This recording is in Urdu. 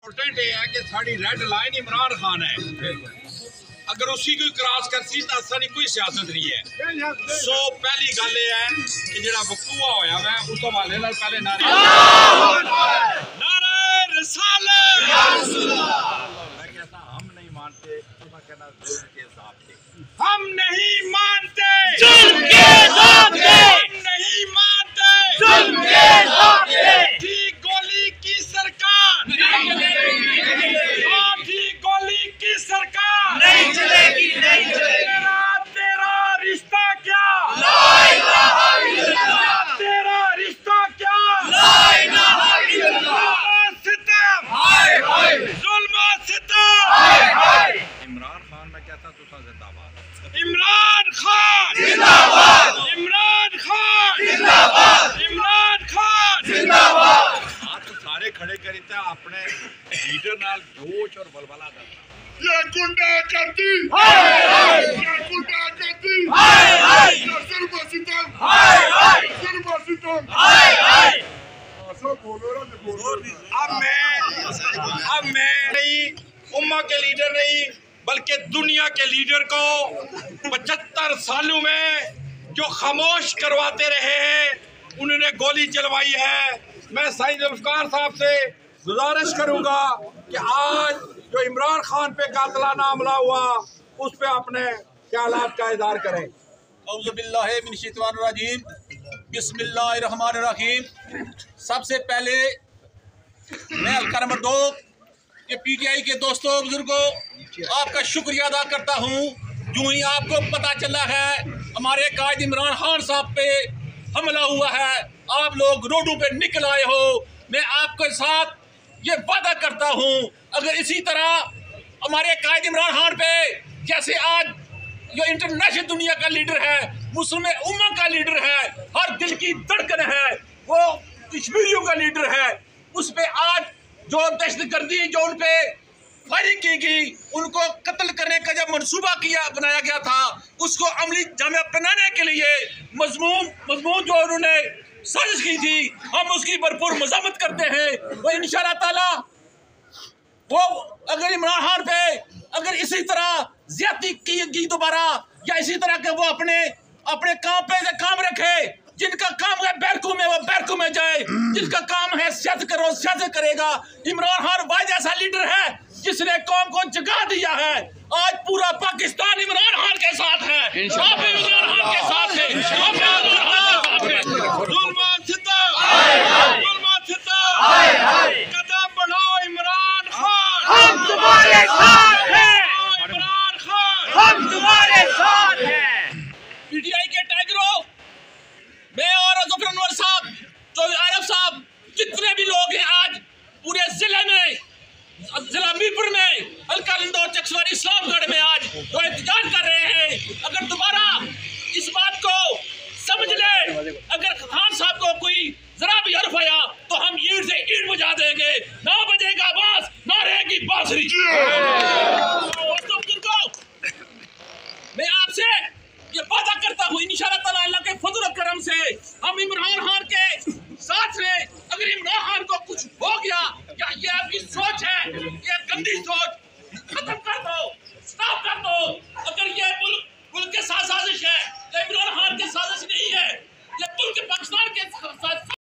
امپورٹنٹ یہ ہے کہ ساری ریڈ لائن عمران خان ہے، اگر اسی کو کراس کرسی تو ساری کوئی سیاست نہیں ہے۔ سو پہلی گل یہ ہے کہ جڑا وقوع ہویا ہے اس حوالے نال پہلے نعرہ رسالت یا رسول اللہ، میں کہتا ہم نہیں مانتے، تو کہنا ظلم کے ضابطے، ہم نہیں مانتے ظلم کے ضابطے، ہم نہیں مانتے ظلم کے ضابطے، ٹھیک گولی کی سرکار گولی کی سرکار نہیں چلے گی، نہیں چلے گی۔ تیرا رشتہ کیا لا الہ الا اللہ، تیرا رشتہ کیا لا الہ الا اللہ، ستم ہائے ہائے، ظلم و ستم ہائے ہائے۔ عمران خان میں کہتا تو زندہ باد، عمران خان زندہ باد، عمران خان زندہ باد، عمران خان زندہ باد۔ ہاتھ سارے کھڑے کری تھے اپنے لیڈر نال جوش اور ولولہ کرتا، یہ گنڈا کرتی یہ گنڈا کرتی ظلم و ستم ظلم و ستم۔ اب میں نہیں امہ کے لیڈر نہیں بلکہ دنیا کے لیڈر کو 75 سالوں میں جو خاموش کرواتے رہے ہیں انہوں نے گولی چلوائی ہے۔ میں سعید ذوالفقار صاحب سے گزارش کروں گا کہ آج جو عمران خان پہ قاتلانہ حملہ ہوا اس پہ اپنے خیالات کا اظہار کریں۔ اعوذ باللہ من الشیطان الرجیم، بسم اللہ الرحمن الرحیم۔ سب سے پہلے میں ہلکا نمبر 2 کہ پی ٹی آئی کے دوستوں بزرگوں آپ کا شکریہ ادا کرتا ہوں۔ جو ہی آپ کو پتہ چلا ہے ہمارے قائد عمران خان صاحب پہ حملہ ہوا ہے، آپ لوگ روڈوں پہ نکل آئے ہو، میں آپ کے ساتھ یہ وعدہ کرتا ہوں اگر اسی طرح ہمارے قائد عمران خان پہ جیسے آج جو انٹرنیشنل دنیا کا لیڈر ہے، مسلم امہ کا لیڈر ہے، ہر دل کی دھڑکن ہے، وہ کشمیریوں کا لیڈر ہے، اس پہ آج جو دہشت گردی جو ان پہ فائرنگ کی گئی، ان کو قتل کرنے کا جب منصوبہ بنایا گیا تھا اس کو عملی جامہ پہنانے کے لیے مضمون جو انہوں نے سازش کی تھی، ہم اس کی بھرپور مذمت کرتے ہیں۔ وہ انشاءاللہ تعالی وہ اگر عمران خان پہ اگر اسی طرح زیادتی کی گئی دوبارہ یا اسی طرح کہ وہ اپنے کام پہ سے کام رکھے، جن کا کام ہے بیرکوں میں وہ بیرکوں میں جائے، جن کا کام ہے سیاست کرو سیاست کرے گا۔ عمران خان واحد ایسا لیڈر ہے جس نے قوم کو جگا دیا ہے، آج پورا پاکستان عمران خان کے ساتھ ہے، آپ عمران خان کے ساتھ ہیں، آپ عمران خان کے ساتھ ہیں۔ ظلم و ستم ظلم و ستم، قدم بڑھاؤ عمران خان، ہم تمہارے ساتھ ہیں، عمران خان ہم تمہارے ساتھ ہیں۔ پی ٹی آئی کے ٹائیگروں، میں اور ظفر انور صاحب، چودھری عارف صاحب، جتنے بھی لوگ ہیں آج پورے ضلع میں، ضلع میرپور میں، حلقہ لندور چکسواری اسلام گڑھ میں آج جو احتجاج کر رہے ہیں، اگر دوبارہ اس بات کو سمجھ لیں، اگر خان صاحب کو کوئی ذرا بھی حرف آیا تو ہم اینٹ سے اینٹ بجا دیں گے، نہ بجے گا باس نہ رہے گی بانسری۔ دوستوں بزرگوں، میں آپ سے یہ وعدہ کرتا ہوں انشاءاللہ تعالی اللہ کے فضل و کرم سے ہم عمران خان کے ساتھ ہیں۔ اگر عمران خان کو کچھ ہو گیا یا یہ آپ کی سوچ ہے، یہ گندی سوچ ختم کر دو، سٹاپ کر دو۔ اگر یہ ملک کے ساتھ سازش ہے، یہ عمران خان کی سازش نہیں ہے۔